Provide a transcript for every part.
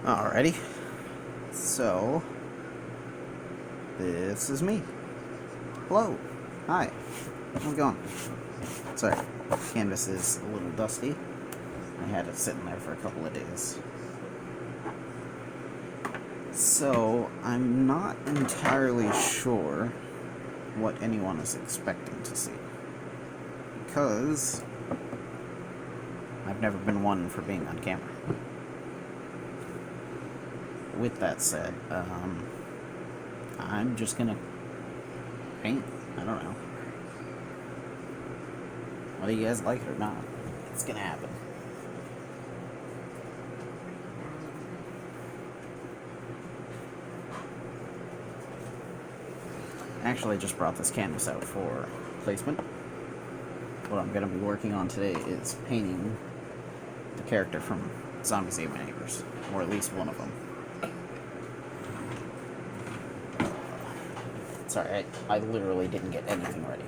Alrighty, so this is me. Hello, hi, how's it going? Sorry, canvas is a little dusty. I had it sitting there for a couple of days. So, I'm not entirely sure what anyone is expecting to see. Because I've never been one for being on camera. With that said, I'm just gonna paint. I don't know. Whether you guys like it or not, it's gonna happen. Actually, I just brought this canvas out for placement. What I'm gonna be working on today is painting the character from Zombies Ate My Neighbors, or at least one of them. Sorry, I literally didn't get anything ready.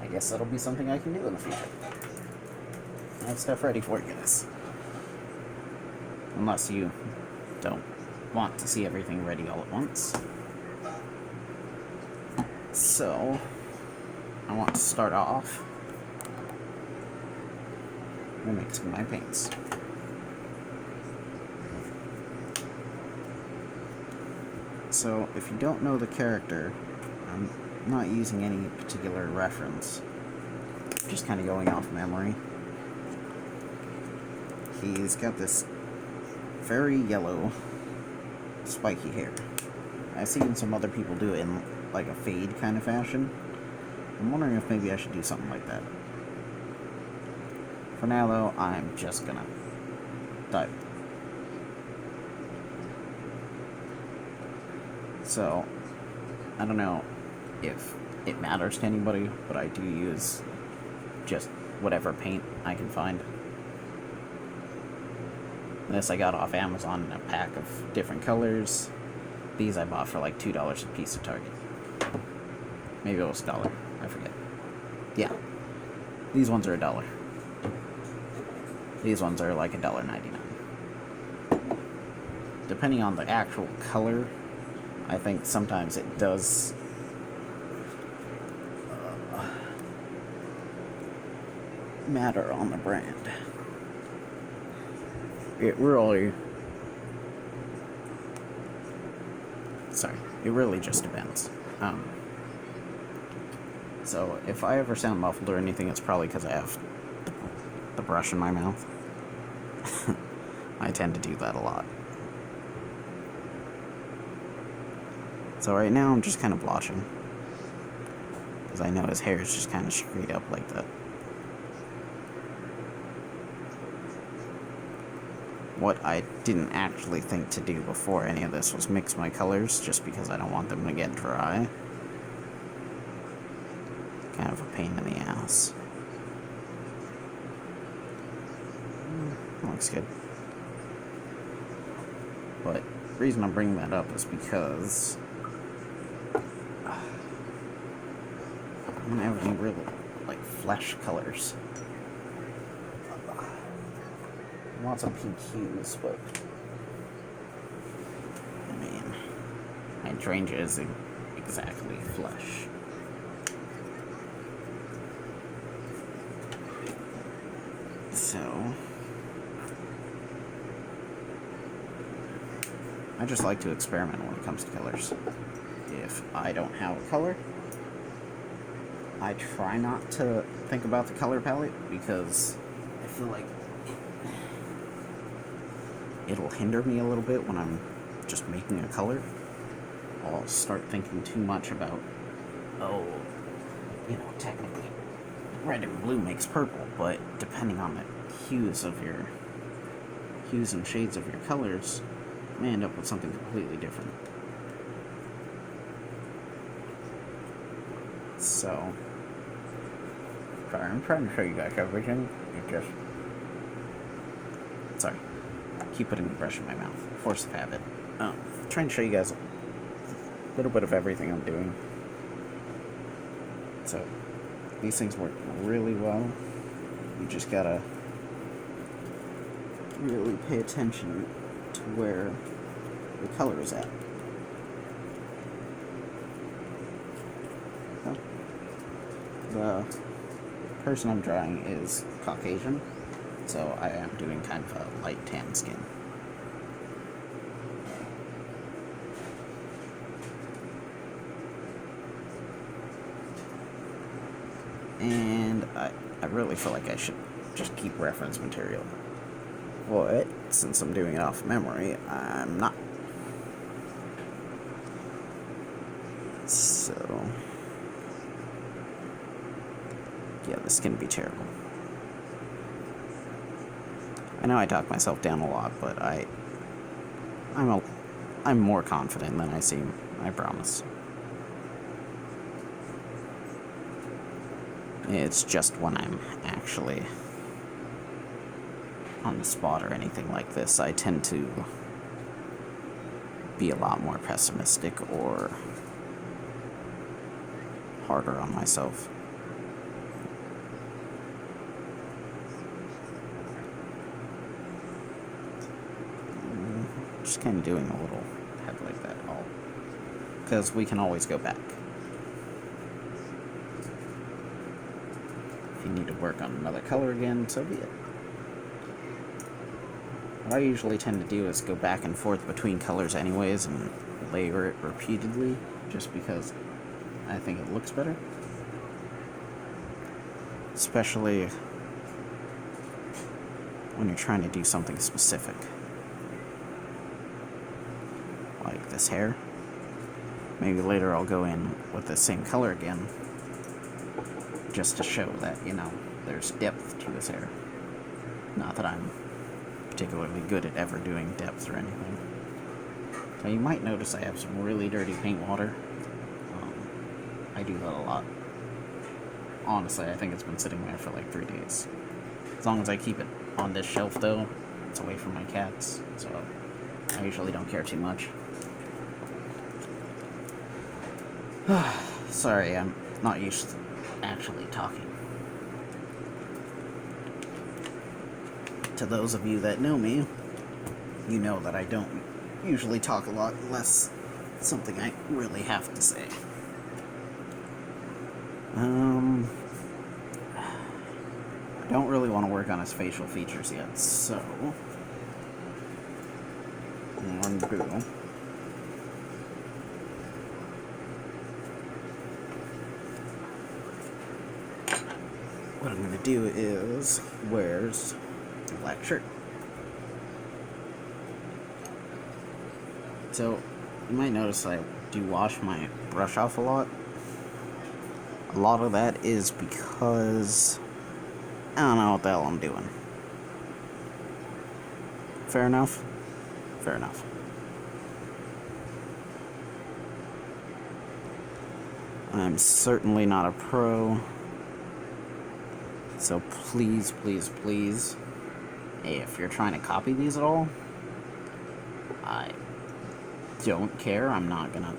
I guess that'll be something I can do in the future. I have stuff ready for you guys. Unless you don't want to see everything ready all at once. So, I want to start off mixing my paints. So, if you don't know the character, I'm not using any particular reference, just kind of going off memory. He's got this very yellow, spiky hair. I've seen some other people do it in like a fade kind of fashion. I'm wondering if maybe I should do something like that. For now, though, I'm just gonna dive. So, I don't know if it matters to anybody, but I do use just whatever paint I can find. This I got off Amazon in a pack of different colors. These I bought for like $2 a piece at Target. Maybe it was $1, I forget. Yeah, these ones are $1. These ones are like $1.99. Depending on the actual color, I think sometimes it does matter on the brand. It really just depends. So if I ever sound muffled or anything, it's probably because I have the brush in my mouth. I tend to do that a lot. So right now I'm just kind of blotching, because I know his hair is just kind of straight up like that. What I didn't actually think to do before any of this was mix my colors, just because I don't want them to get dry. Kind of a pain in the ass. Looks good. But the reason I'm bringing that up is because I don't have any real, like, flesh colors. I want some pink hues, but I mean, hydrangea isn't exactly flesh. So I just like to experiment when it comes to colors. If I don't have a color, I try not to think about the color palette, because I feel like it'll hinder me a little bit when I'm just making a color. I'll start thinking too much about, technically red and blue makes purple, but depending on the hues and shades of your colors, you may end up with something completely different. So, I'm trying to show you guys everything. Sorry. Keep putting the brush in my mouth. Force of habit. Trying to show you guys a little bit of everything I'm doing. So these things work really well. You just gotta really pay attention to where the color is at. So, the person I'm drawing is Caucasian, so I am doing kind of a light tan skin. And I really feel like I should just keep reference material. But, since I'm doing it off memory, I'm not. So, yeah, this can be terrible. I know I talk myself down a lot, but I'm more confident than I seem, I promise. It's just when I'm actually on the spot or anything like this, I tend to be a lot more pessimistic or harder on myself. Just kind of doing a little head like that, all because we can always go back. If you need to work on another color again, so be it. What I usually tend to do is go back and forth between colors anyways and layer it repeatedly, just because I think it looks better. Especially when you're trying to do something specific. Like this hair. Maybe later I'll go in with the same color again, just to show that, you know, there's depth to his hair. Not that I'm particularly good at ever doing depth or anything. Now you might notice I have some really dirty paint water. I do that a lot. Honestly, I think it's been sitting there for like 3 days. As long as I keep it on this shelf though, it's away from my cats, so I usually don't care too much. Sorry, I'm not used to actually talking. To those of you that know me, you know that I don't usually talk a lot unless it's something I really have to say. I don't really want to work on his facial features yet, so what I'm going to do is wears a black shirt. So you might notice I do wash my brush off a lot. A lot of that is because I don't know what the hell I'm doing. Fair enough? Fair enough. I'm certainly not a pro. So please, please, please, if you're trying to copy these at all, I don't care. I'm not gonna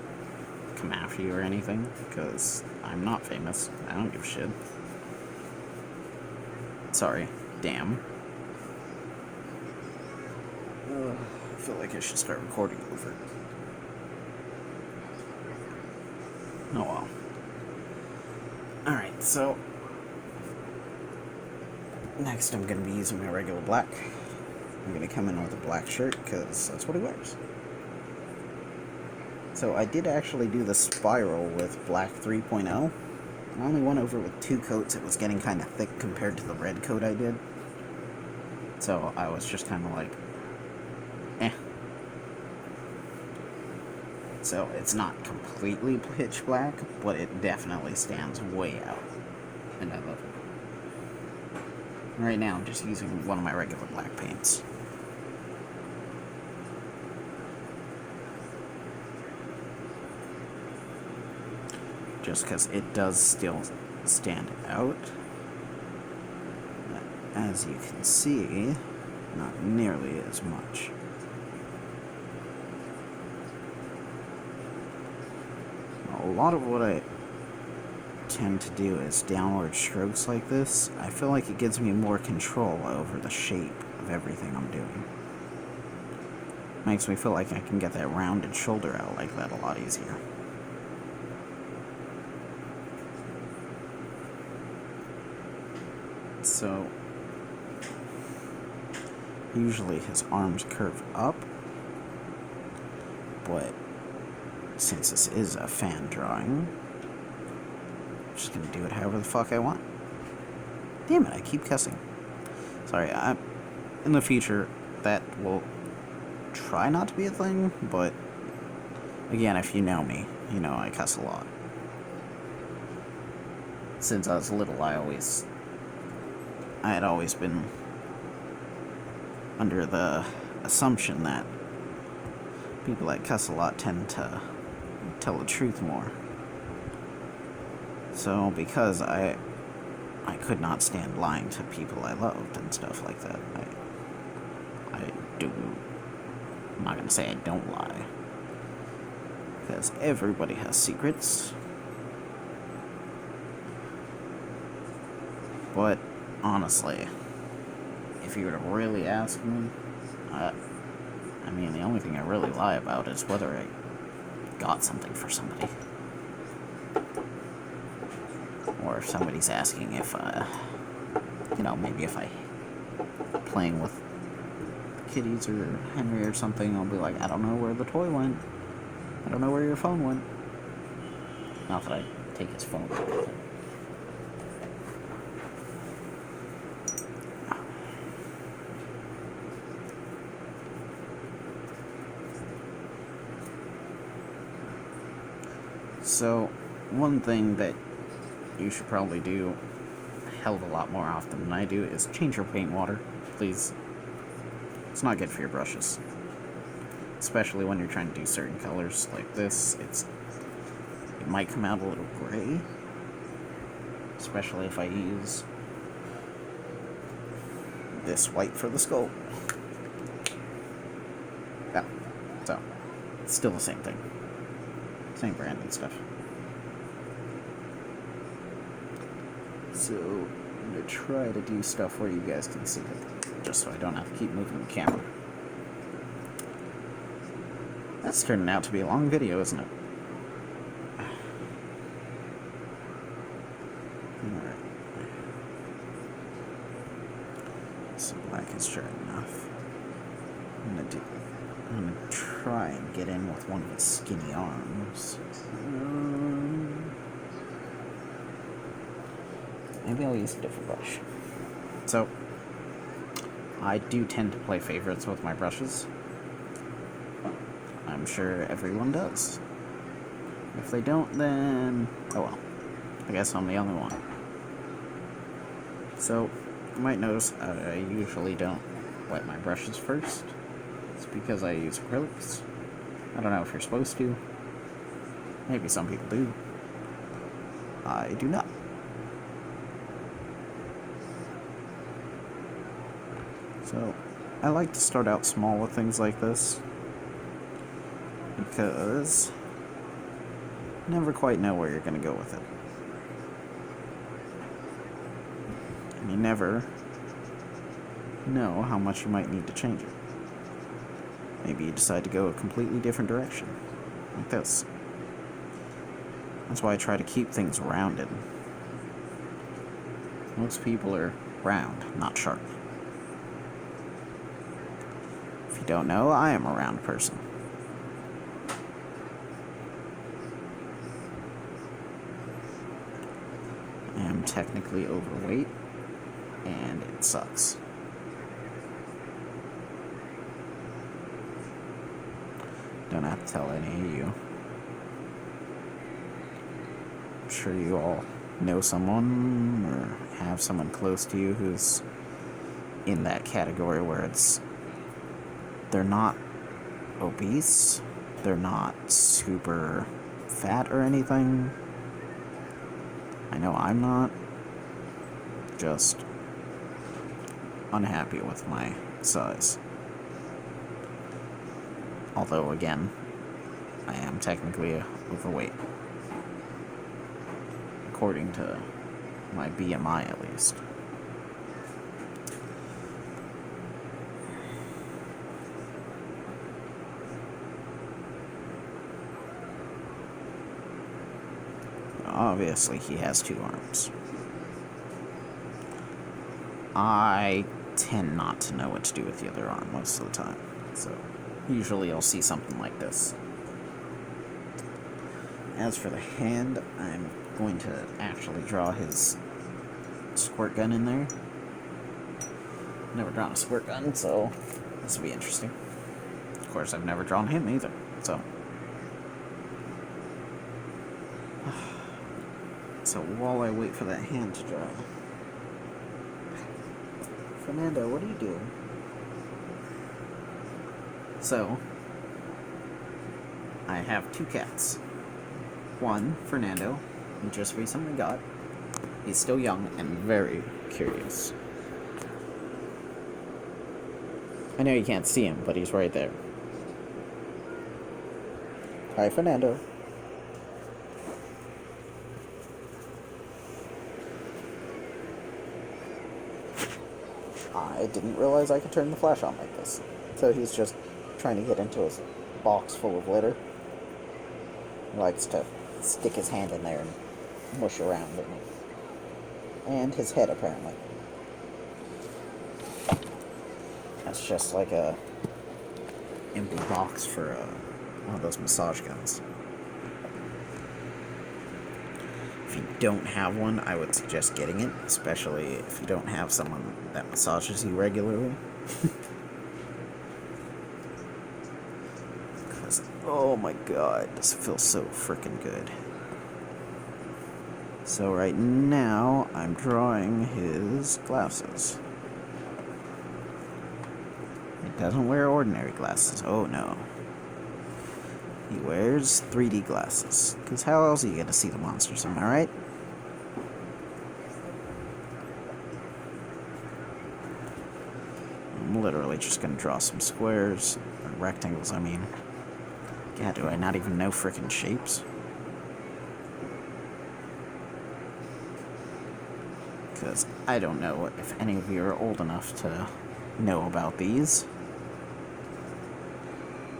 come after you or anything, because I'm not famous. I don't give a shit. Sorry. Damn. I feel like I should start recording over. Oh well. Alright, so next I'm going to be using my regular black. I'm going to come in with a black shirt, because that's what he wears. So I did actually do the spiral with black 3.0. I only went over with 2 coats. It was getting kind of thick compared to the red coat I did. So I was just kind of like, eh. So it's not completely pitch black, but it definitely stands way out. And I love it. Right now I'm just using one of my regular black paints. Just because it does still stand out. As you can see, not nearly as much. A lot of what I tend to do is downward strokes like this. I feel like it gives me more control over the shape of everything I'm doing. Makes me feel like I can get that rounded shoulder out like that a lot easier. So, usually his arms curve up, but since this is a fan drawing, I'm just gonna do it however the fuck I want. Damn it, I keep cussing. Sorry, in the future, that will try not to be a thing, but again, if you know me, you know I cuss a lot. Since I was little, I had always been under the assumption that people that cuss a lot tend to tell the truth more. So because I could not stand lying to people I loved and stuff like that, I'm not gonna say I don't lie, because everybody has secrets. But honestly, if you were to really ask me, I mean, the only thing I really lie about is whether I got something for somebody. Or if somebody's asking if, maybe if I playing with kitties or Henry or something, I'll be like, I don't know where the toy went. I don't know where your phone went. Not that I take his phone. So, one thing that you should probably do a hell of a lot more often than I do is change your paint water, please. It's not good for your brushes. Especially when you're trying to do certain colors like this. It might come out a little gray. Especially if I use this white for the skull. Yeah, so, it's still the same thing. Same brand and stuff. So, I'm going to try to do stuff where you guys can see it, just so I don't have to keep moving the camera. That's turning out to be a long video, isn't it? Alright. So black is dry enough. I'm gonna try and get in with one of his skinny arms. Maybe I'll use a different brush. So, I do tend to play favorites with my brushes. I'm sure everyone does. If they don't, then oh well. I guess I'm the only one. So, you might notice I usually don't wet my brushes first. It's because I use acrylics. I don't know if you're supposed to. Maybe some people do. I do not. So, I like to start out small with things like this, because you never quite know where you're going to go with it. And you never know how much you might need to change it. Maybe you decide to go a completely different direction, like this. That's why I try to keep things rounded. Most people are round, not sharp. If you don't know, I am a round person. I am technically overweight, and it sucks. Don't have to tell any of you. I'm sure you all know someone or have someone close to you who's in that category where they're not obese, they're not super fat or anything. I know I'm not. Just unhappy with my size. Although, again, I am technically overweight. according to my BMI at least. Obviously, he has 2 arms. I tend not to know what to do with the other arm most of the time, so usually I'll see something like this. As for the hand, I'm going to actually draw his squirt gun in there. Never drawn a squirt gun, so this will be interesting. Of course, I've never drawn him either, so... So while I wait for that hand to dry... Fernando, what are you doing? So, I have 2 cats. One, Fernando, he just recently got. He's still young and very curious. I know you can't see him, but he's right there. Hi, Fernando. I didn't realize I could turn the flash on like this. So he's just trying to get into his box full of litter. He likes to stick his hand in there and mush around in it. And his head, apparently. That's just like a empty box for one of those massage guns. If you don't have one, I would suggest getting it, especially if you don't have someone that massages you regularly. Because, oh my god, this feels so freaking good. So right now, I'm drawing his glasses. He doesn't wear ordinary glasses, oh no. He wears 3D glasses, because how else are you going to see the monsters, am I right? I'm literally just going to draw some squares, or rectangles, I mean. God, do I not even know frickin' shapes? Because I don't know if any of you are old enough to know about these.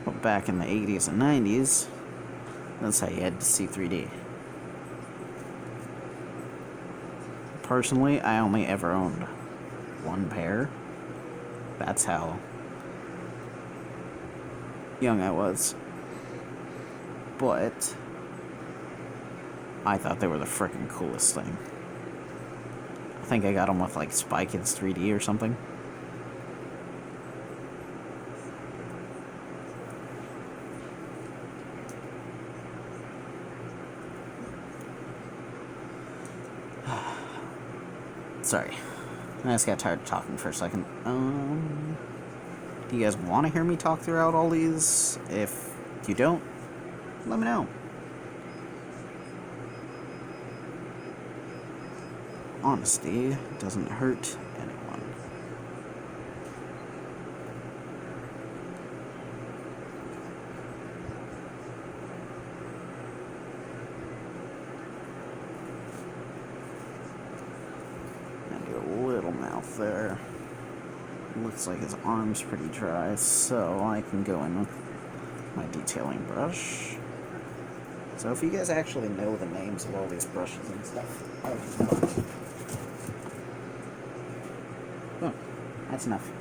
But back in the 80s and 90s, that's how you had to see 3D. Personally, I only ever owned 1 pair. That's how young I was. But I thought they were the frickin' coolest thing. I think I got them with like Spy Kids 3D or something. Sorry. I just got tired of talking for a second. Do you guys want to hear me talk throughout all these? If you don't, let me know. Honesty doesn't hurt anyone. And do a little mouth there. Looks like his arm's pretty dry, so I can go in with my detailing brush. So if you guys actually know the names of all these brushes and stuff, let me know. Oh, that's enough.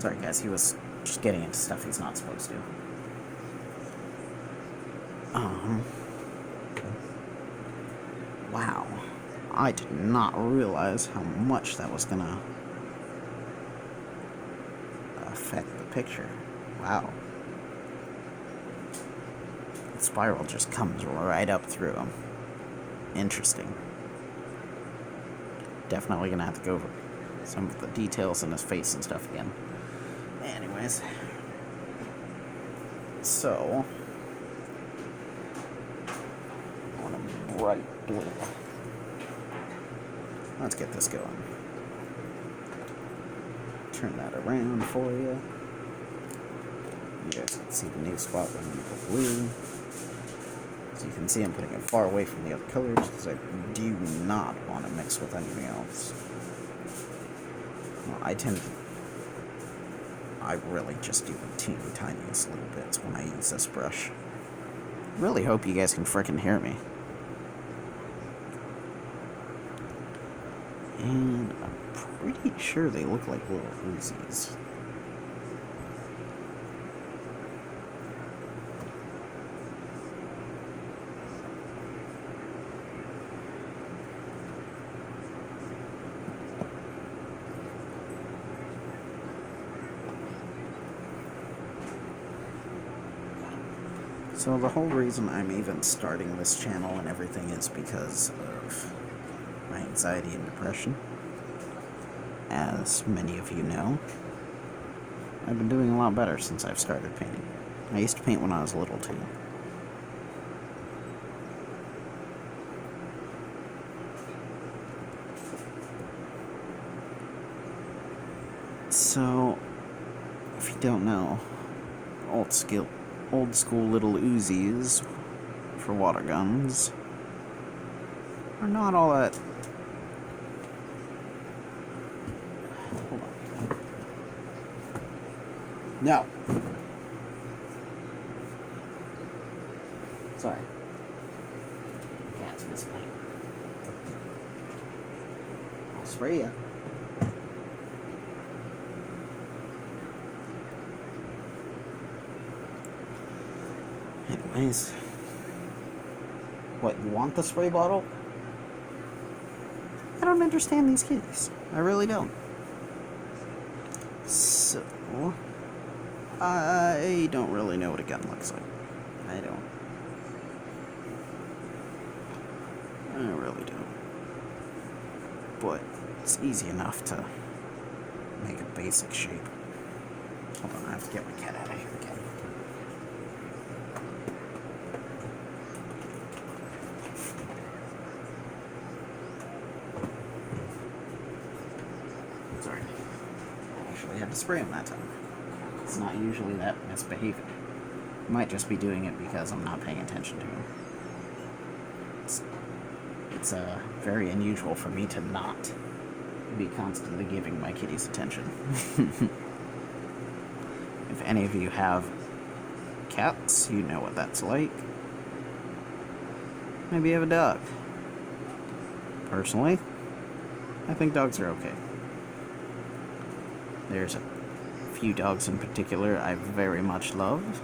Sorry guys, he was just getting into stuff he's not supposed to. Wow. I did not realize how much that was gonna affect the picture. Wow. The spiral just comes right up through him. Interesting. Definitely gonna have to go over some of the details in his face and stuff again. Anyways. So. I want a bright blue. Let's get this going. Turn that around for you. You guys can see the new spot when you go blue. As you can see, I'm putting it far away from the other colors because I do not want to mix with anything else. Well, I really just do the teeny tiniest little bits when I use this brush. Really hope you guys can frickin' hear me. And I'm pretty sure they look like little Uzis. So the whole reason I'm even starting this channel and everything is because of my anxiety and depression. As many of you know, I've been doing a lot better since I've started painting. I used to paint when I was little too. So, if you don't know, old school little Uzis for water guns are not all that. Hold on. No. Sorry. Cat's misplayin'. I'll spray ya. Anyways. What, you want the spray bottle? I don't understand these kids. I really don't. So, I don't really know what a gun looks like. I really don't. But it's easy enough to make a basic shape. Hold on, I have to get my cat out of here again. Sorry. I actually had to spray him that time. It's not usually that misbehaving. I might just be doing it because I'm not paying attention to him. It's very unusual for me to not be constantly giving my kitties attention. If any of you have cats, you know what that's like. Maybe you have a dog. Personally, I think dogs are okay. There's a few dogs in particular I very much love,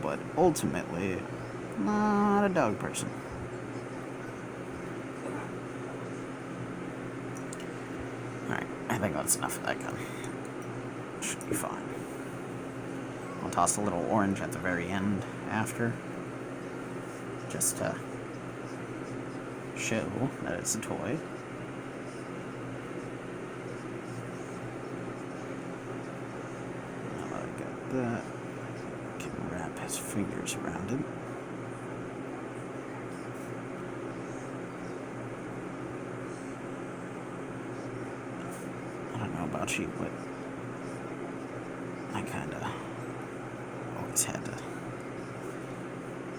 but ultimately, not a dog person. Alright, I think that's enough of that gun. Should be fine. I'll toss a little orange at the very end after, just to show that it's a toy. Now that I got that, I can wrap his fingers around it. I don't know about you, but I kinda always had to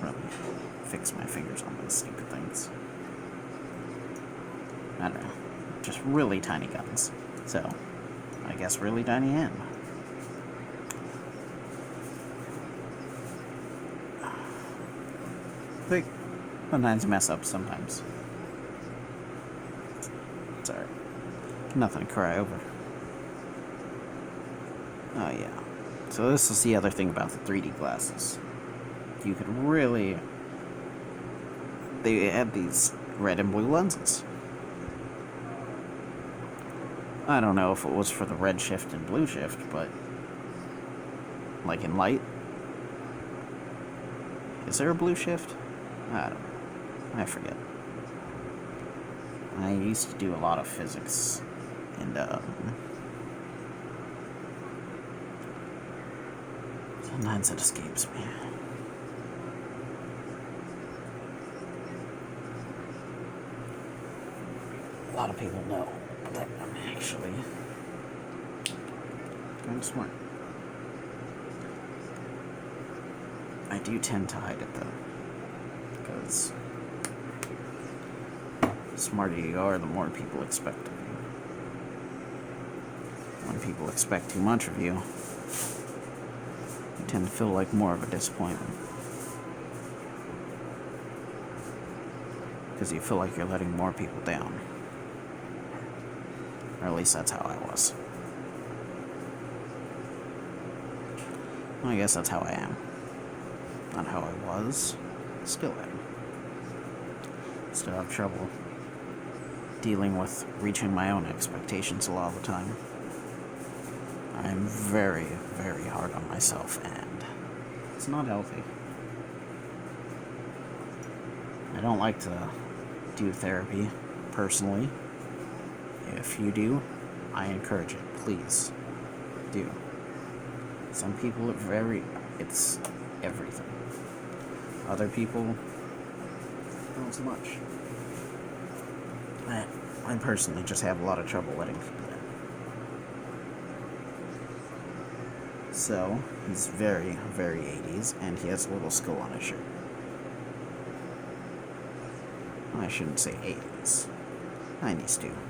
really fix my fingers on those stupid things. I don't know. Just really tiny guns. So, I guess really tiny hand. Like, sometimes mess up sometimes. It's alright. Nothing to cry over. Oh yeah. So this is the other thing about the 3D glasses. You could really... They had these red and blue lenses. I don't know if it was for the red shift and blue shift, but... Like in light? Is there a blue shift? I don't know. I forget. I used to do a lot of physics, and sometimes it escapes me. A lot of people know that I'm actually kind of smart. I do tend to hide at the because the smarter you are, the more people expect of you. When people expect too much of you, you tend to feel like more of a disappointment. Because you feel like you're letting more people down. Or at least that's how I was. Well, I guess that's how I am. Not how I was. Still am. Still have trouble dealing with reaching my own expectations a lot of the time. I'm very, very hard on myself, and it's not healthy. I don't like to do therapy, personally. If you do, I encourage it. Please do. Some people it's everything. Other people, not so much. I personally just have a lot of trouble letting people in. So, he's very, very 80s, and he has a little skull on his shirt. I shouldn't say 80s. 90s too.